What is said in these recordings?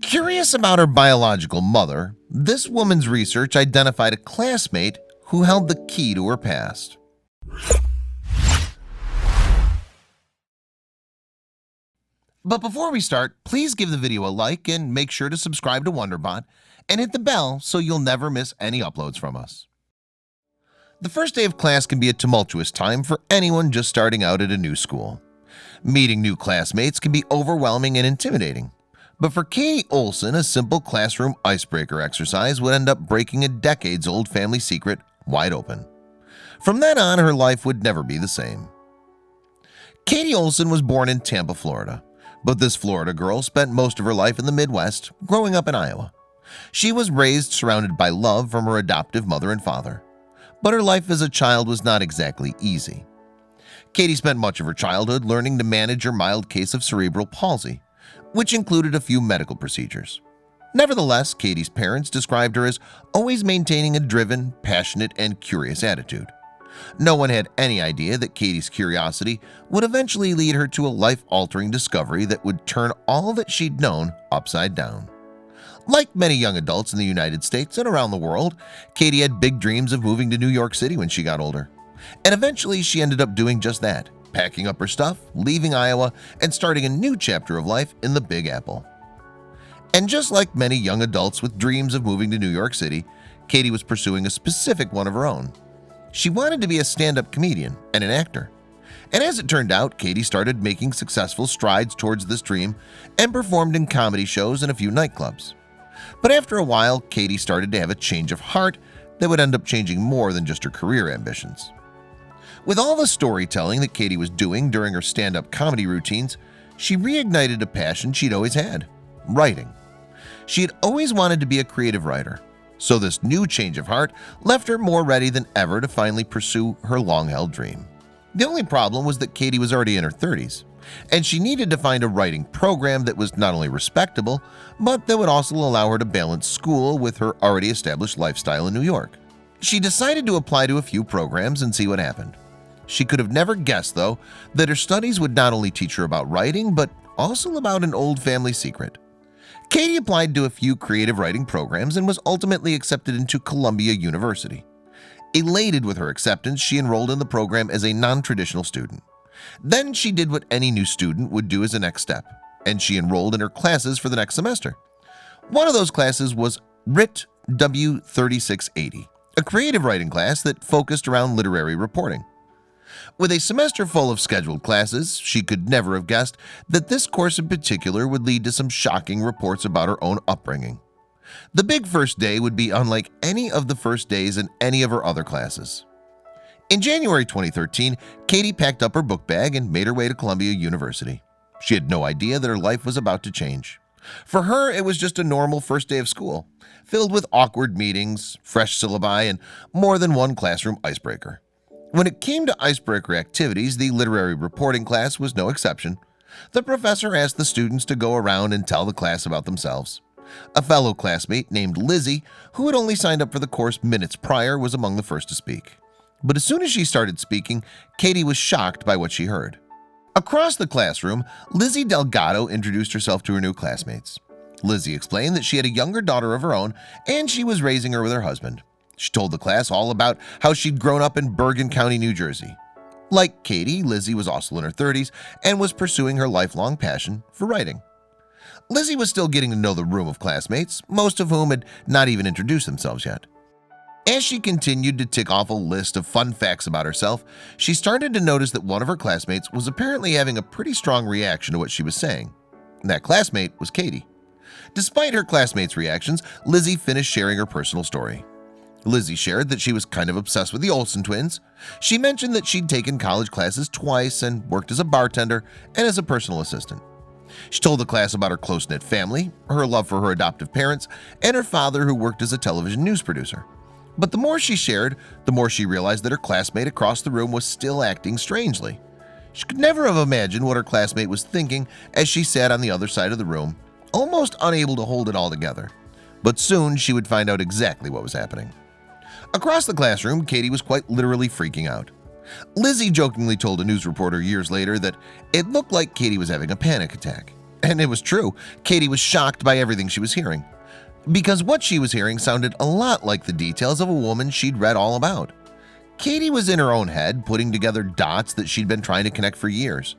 Curious about her biological mother, this woman's research identified a classmate who held the key to her past. But before we start, please give the video a like and make sure to subscribe to Wonderbot and hit the bell so you'll never miss any uploads from us. The first day of class can be a tumultuous time for anyone just starting out at a new school. Meeting new classmates can be overwhelming and intimidating. But for Katy Olson, a simple classroom icebreaker exercise would end up breaking a decades-old family secret wide open. From then on, her life would never be the same. Katy Olson was born in Tampa, Florida. But this Florida girl spent most of her life in the Midwest, growing up in Iowa. She was raised surrounded by love from her adoptive mother and father. But her life as a child was not exactly easy. Katy spent much of her childhood learning to manage her mild case of cerebral palsy, which included a few medical procedures. Nevertheless, Katy's parents described her as always maintaining a driven, passionate, and curious attitude. No one had any idea that Katy's curiosity would eventually lead her to a life-altering discovery that would turn all that she'd known upside down. Like many young adults in the United States and around the world, Katy had big dreams of moving to New York City when she got older. And eventually she ended up doing just that, packing up her stuff, leaving Iowa, and starting a new chapter of life in the Big Apple. And just like many young adults with dreams of moving to New York City, Katy was pursuing a specific one of her own. She wanted to be a stand-up comedian and an actor. And as it turned out, Katy started making successful strides towards this dream and performed in comedy shows and a few nightclubs. But after a while, Katy started to have a change of heart that would end up changing more than just her career ambitions. With all the storytelling that Katy was doing during her stand-up comedy routines, she reignited a passion she'd always had: writing. She had always wanted to be a creative writer. So this new change of heart left her more ready than ever to finally pursue her long-held dream. The only problem was that Katy was already in her 30s, and she needed to find a writing program that was not only respectable, but that would also allow her to balance school with her already established lifestyle in New York. She decided to apply to a few programs and see what happened. She could have never guessed, though, that her studies would not only teach her about writing, but also about an old family secret. Katy applied to a few creative writing programs and was ultimately accepted into Columbia University. Elated with her acceptance, she enrolled in the program as a non-traditional student. Then she did what any new student would do as a next step, and she enrolled in her classes for the next semester. One of those classes was Writ W3680, a creative writing class that focused around literary reporting. With a semester full of scheduled classes, she could never have guessed that this course in particular would lead to some shocking reports about her own upbringing. The big first day would be unlike any of the first days in any of her other classes. In January 2013, Katy packed up her book bag and made her way to Columbia University. She had no idea that her life was about to change. For her, it was just a normal first day of school, filled with awkward meetings, fresh syllabi, and more than one classroom icebreaker. When it came to icebreaker activities, the literary reporting class was no exception. The professor asked the students to go around and tell the class about themselves. A fellow classmate named Lizzie, who had only signed up for the course minutes prior, was among the first to speak. But as soon as she started speaking, Katy was shocked by what she heard. Across the classroom, Lizzie Delgado introduced herself to her new classmates. Lizzie explained that she had a younger daughter of her own and she was raising her with her husband. She told the class all about how she'd grown up in Bergen County, New Jersey. Like Katy, Lizzie was also in her 30s and was pursuing her lifelong passion for writing. Lizzie was still getting to know the room of classmates, most of whom had not even introduced themselves yet. As she continued to tick off a list of fun facts about herself, she started to notice that one of her classmates was apparently having a pretty strong reaction to what she was saying. And that classmate was Katy. Despite her classmates' reactions, Lizzie finished sharing her personal story. Lizzie shared that she was kind of obsessed with the Olson twins. She mentioned that she'd taken college classes twice and worked as a bartender and as a personal assistant. She told the class about her close-knit family, her love for her adoptive parents, and her father who worked as a television news producer. But the more she shared, the more she realized that her classmate across the room was still acting strangely. She could never have imagined what her classmate was thinking as she sat on the other side of the room, almost unable to hold it all together. But soon she would find out exactly what was happening. Across the classroom, Katy was quite literally freaking out. Lizzie jokingly told a news reporter years later that it looked like Katy was having a panic attack. And it was true. Katy was shocked by everything she was hearing, because what she was hearing sounded a lot like the details of a woman she'd read all about. Katy was in her own head, putting together dots that she'd been trying to connect for years.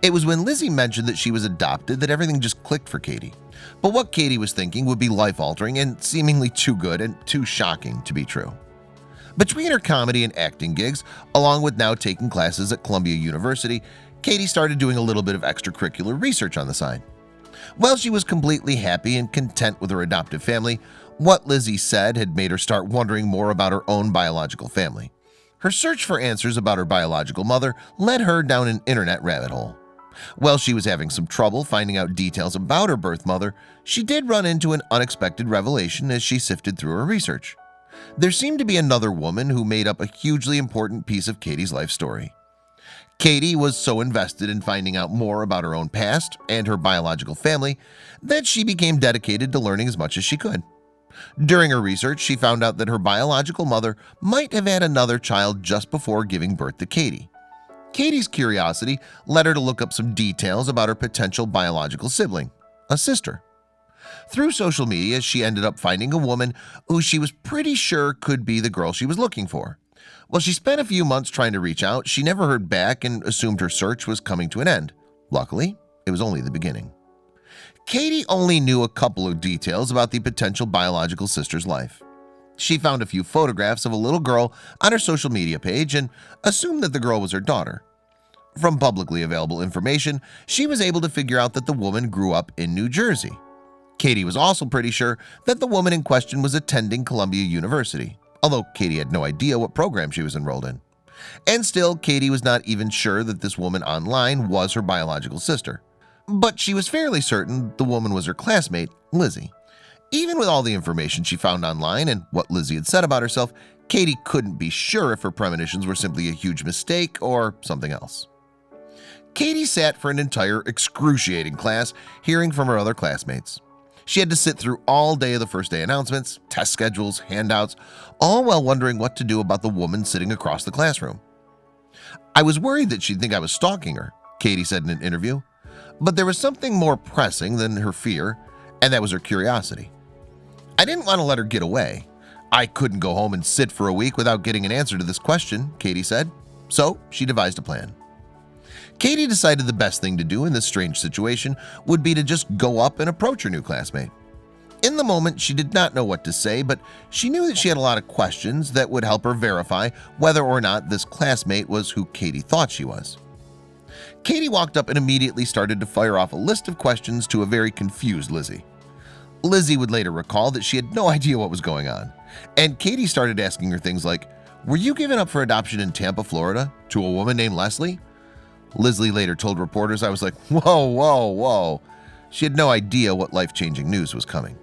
It was when Lizzie mentioned that she was adopted that everything just clicked for Katy. But what Katy was thinking would be life-altering and seemingly too good and too shocking to be true. Between her comedy and acting gigs, along with now taking classes at Columbia University, Katy started doing a little bit of extracurricular research on the side. While she was completely happy and content with her adoptive family, what Lizzie said had made her start wondering more about her own biological family. Her search for answers about her biological mother led her down an internet rabbit hole. While she was having some trouble finding out details about her birth mother, she did run into an unexpected revelation as she sifted through her research. There seemed to be another woman who made up a hugely important piece of Katy's life story. Katy was so invested in finding out more about her own past and her biological family that she became dedicated to learning as much as she could. During her research, she found out that her biological mother might have had another child just before giving birth to Katy. Katy's curiosity led her to look up some details about her potential biological sibling, a sister. Through social media, she ended up finding a woman who she was pretty sure could be the girl she was looking for. While she spent a few months trying to reach out, she never heard back and assumed her search was coming to an end. Luckily, it was only the beginning. Katy only knew a couple of details about the potential biological sister's life. She found a few photographs of a little girl on her social media page and assumed that the girl was her daughter. From publicly available information, she was able to figure out that the woman grew up in New Jersey. Katy was also pretty sure that the woman in question was attending Columbia University, although Katy had no idea what program she was enrolled in. And still, Katy was not even sure that this woman online was her biological sister. But she was fairly certain the woman was her classmate, Lizzie. Even with all the information she found online and what Lizzie had said about herself, Katy couldn't be sure if her premonitions were simply a huge mistake or something else. Katy sat for an entire excruciating class, hearing from her other classmates. She had to sit through all day of the first day announcements, test schedules, handouts, all while wondering what to do about the woman sitting across the classroom. "I was worried that she'd think I was stalking her," Katy said in an interview. But there was something more pressing than her fear, and that was her curiosity. "I didn't want to let her get away. I couldn't go home and sit for a week without getting an answer to this question," Katy said. So she devised a plan. Katy decided the best thing to do in this strange situation would be to just go up and approach her new classmate. In the moment, she did not know what to say, but she knew that she had a lot of questions that would help her verify whether or not this classmate was who Katy thought she was. Katy walked up and immediately started to fire off a list of questions to a very confused Lizzie. Lizzie would later recall that she had no idea what was going on, and Katy started asking her things like, "Were you given up for adoption in Tampa, Florida, to a woman named Leslie?" Lizzie later told reporters, "I was like, whoa." She had no idea what life-changing news was coming.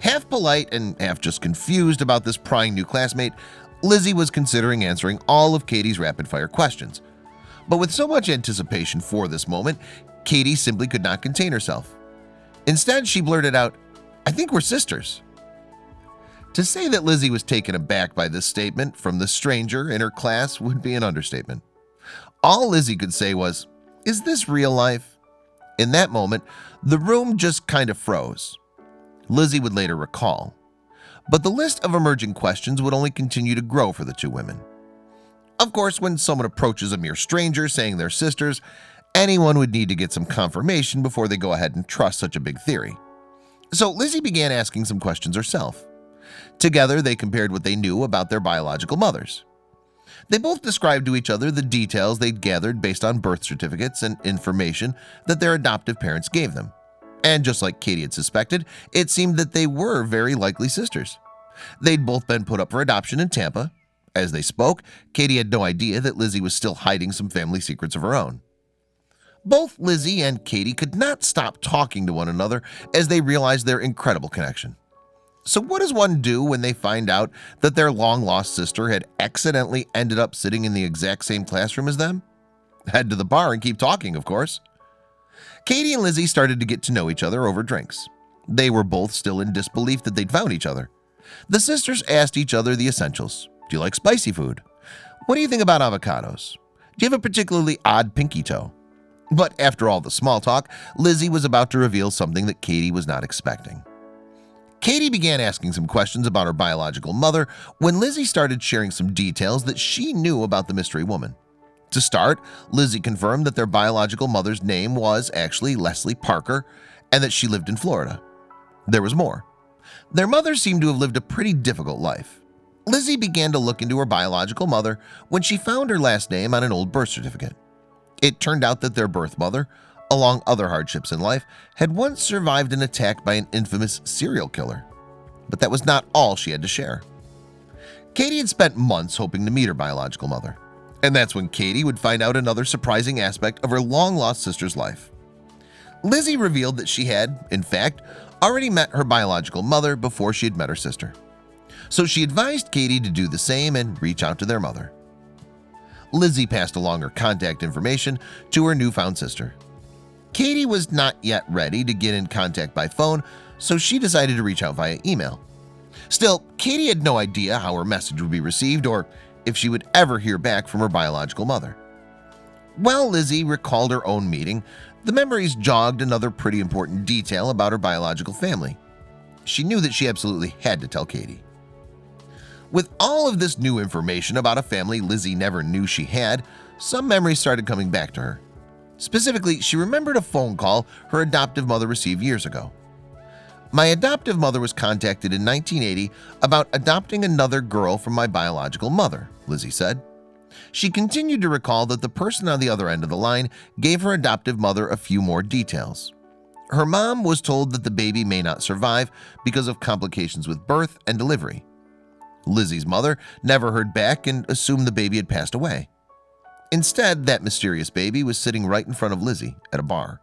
Half polite and half just confused about this prying new classmate, Lizzie was considering answering all of Katy's rapid-fire questions. But with so much anticipation for this moment, Katy simply could not contain herself. Instead, she blurted out, "I think we're sisters." To say that Lizzie was taken aback by this statement from the stranger in her class would be an understatement. All Lizzie could say was, "Is this real life?" In that moment, the room just kind of froze. Lizzie would later recall. But the list of emerging questions would only continue to grow for the two women. Of course, when someone approaches a mere stranger saying they're sisters, anyone would need to get some confirmation before they go ahead and trust such a big theory. So Lizzie began asking some questions herself. Together, they compared what they knew about their biological mothers. They both described to each other the details they'd gathered based on birth certificates and information that their adoptive parents gave them. And just like Katy had suspected, it seemed that they were very likely sisters. They'd both been put up for adoption in Tampa. As they spoke, Katy had no idea that Lizzie was still hiding some family secrets of her own. Both Lizzie and Katy could not stop talking to one another as they realized their incredible connection. So what does one do when they find out that their long-lost sister had accidentally ended up sitting in the exact same classroom as them? Head to the bar and keep talking, of course. Katy and Lizzie started to get to know each other over drinks. They were both still in disbelief that they'd found each other. The sisters asked each other the essentials. Do you like spicy food? What do you think about avocados? Do you have a particularly odd pinky toe? But after all the small talk, Lizzie was about to reveal something that Katy was not expecting. Katy began asking some questions about her biological mother when Lizzie started sharing some details that she knew about the mystery woman. To start, Lizzie confirmed that their biological mother's name was actually Leslie Parker and that she lived in Florida. There was more. Their mother seemed to have lived a pretty difficult life. Lizzie began to look into her biological mother when she found her last name on an old birth certificate. It turned out that their birth mother, along other hardships in life, had once survived an attack by an infamous serial killer. But that was not all she had to share. Katy had spent months hoping to meet her biological mother, and that's when Katy would find out another surprising aspect of her long-lost sister's life. Lizzie revealed that she had, in fact, already met her biological mother before she had met her sister. So she advised Katy to do the same and reach out to their mother. Lizzie passed along her contact information to her newfound sister. Katy was not yet ready to get in contact by phone, so she decided to reach out via email. Still, Katy had no idea how her message would be received or if she would ever hear back from her biological mother. While Lizzie recalled her own meeting, the memories jogged another pretty important detail about her biological family. She knew that she absolutely had to tell Katy. With all of this new information about a family Lizzie never knew she had, some memories started coming back to her. Specifically, she remembered a phone call her adoptive mother received years ago. My adoptive mother was contacted in 1980 about adopting another girl from my biological mother, Lizzie said. She continued to recall that the person on the other end of the line gave her adoptive mother a few more details. Her mom was told that the baby may not survive because of complications with birth and delivery. Lizzie's mother never heard back and assumed the baby had passed away. Instead, that mysterious baby was sitting right in front of Lizzie at a bar.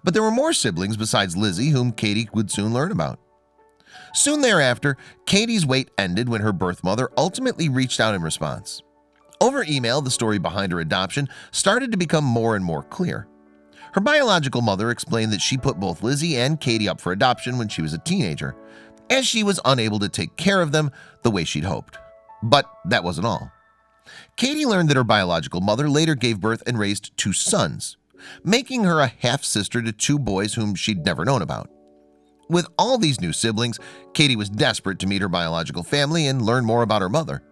But there were more siblings besides Lizzie whom Katy would soon learn about. Soon thereafter, Katy's wait ended when her birth mother ultimately reached out in response. Over email, the story behind her adoption started to become more and more clear. Her biological mother explained that she put both Lizzie and Katy up for adoption when she was a teenager, as she was unable to take care of them the way she'd hoped. But that wasn't all. Katy learned that her biological mother later gave birth and raised 2 sons, making her a half-sister to 2 boys whom she'd never known about. With all these new siblings, Katy was desperate to meet her biological family and learn more about her mother.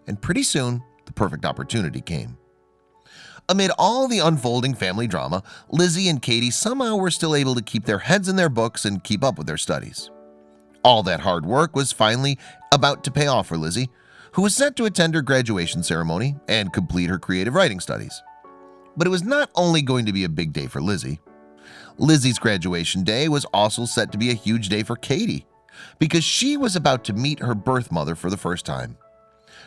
And pretty soon, the perfect opportunity came. Amid all the unfolding family drama, Lizzie and Katy somehow were still able to keep their heads in their books and keep up with their studies. All that hard work was finally about to pay off for Lizzie, who was set to attend her graduation ceremony and complete her creative writing studies. But it was not only going to be a big day for Lizzie. Lizzie's graduation day was also set to be a huge day for Katy, because she was about to meet her birth mother for the first time.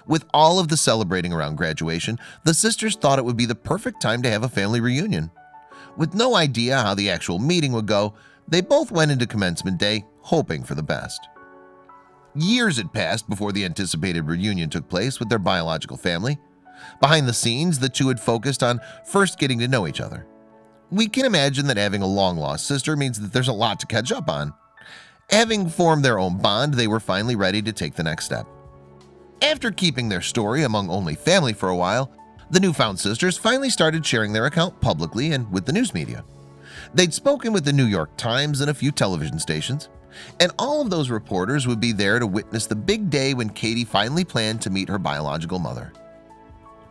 With all of the celebrating around graduation, the sisters thought it would be the perfect time to have a family reunion. With no idea how the actual meeting would go, they both went into commencement day hoping for the best. Years had passed before the anticipated reunion took place with their biological family. Behind the scenes, the two had focused on first getting to know each other. We can imagine that having a long-lost sister means that there's a lot to catch up on. Having formed their own bond, they were finally ready to take the next step. After keeping their story among only family for a while, the newfound sisters finally started sharing their account publicly and with the news media. They'd spoken with the New York Times and a few television stations, and all of those reporters would be there to witness the big day when Katy finally planned to meet her biological mother.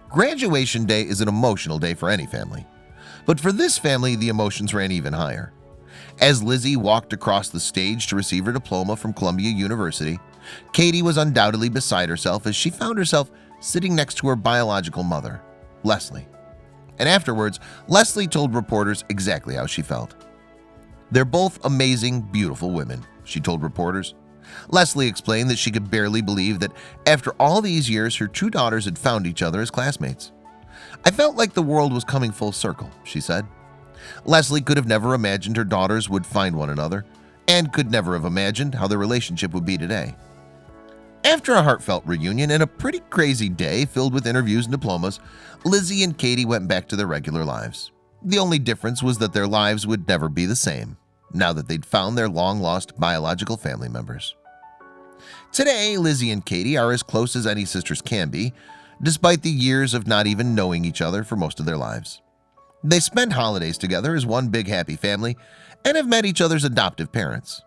Graduation day is an emotional day for any family, but for this family, the emotions ran even higher. As Lizzie walked across the stage to receive her diploma from Columbia University, Katy was undoubtedly beside herself as she found herself sitting next to her biological mother, Leslie. And afterwards, Leslie told reporters exactly how she felt. "They're both amazing, beautiful women," she told reporters. Leslie explained that she could barely believe that after all these years, her 2 daughters had found each other as classmates. "I felt like the world was coming full circle," she said. Leslie could have never imagined her daughters would find one another, and could never have imagined how their relationship would be today. After a heartfelt reunion and a pretty crazy day filled with interviews and diplomas, Lizzie and Katy went back to their regular lives. The only difference was that their lives would never be the same, now that they'd found their long-lost biological family members. Today, Lizzie and Katy are as close as any sisters can be, despite the years of not even knowing each other for most of their lives. They spend holidays together as one big happy family and have met each other's adoptive parents.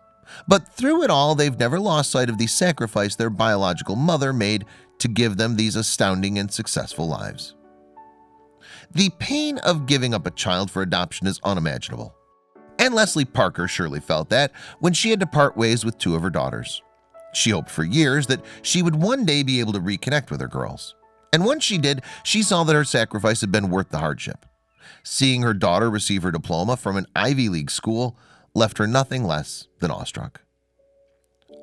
But through it all, they've never lost sight of the sacrifice their biological mother made to give them these astounding and successful lives. The pain of giving up a child for adoption is unimaginable. And Leslie Parker surely felt that when she had to part ways with two of her daughters. She hoped for years that she would one day be able to reconnect with her girls. And once she did, she saw that her sacrifice had been worth the hardship. Seeing her daughter receive her diploma from an Ivy League school left her nothing less than awestruck.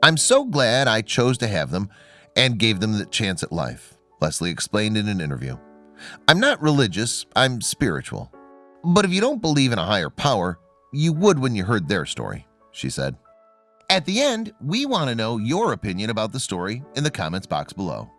"I'm so glad I chose to have them and gave them the chance at life," Leslie explained in an interview. "I'm not religious, I'm spiritual. But if you don't believe in a higher power, you would when you heard their story," she said. At the end, we want to know your opinion about the story in the comments box below.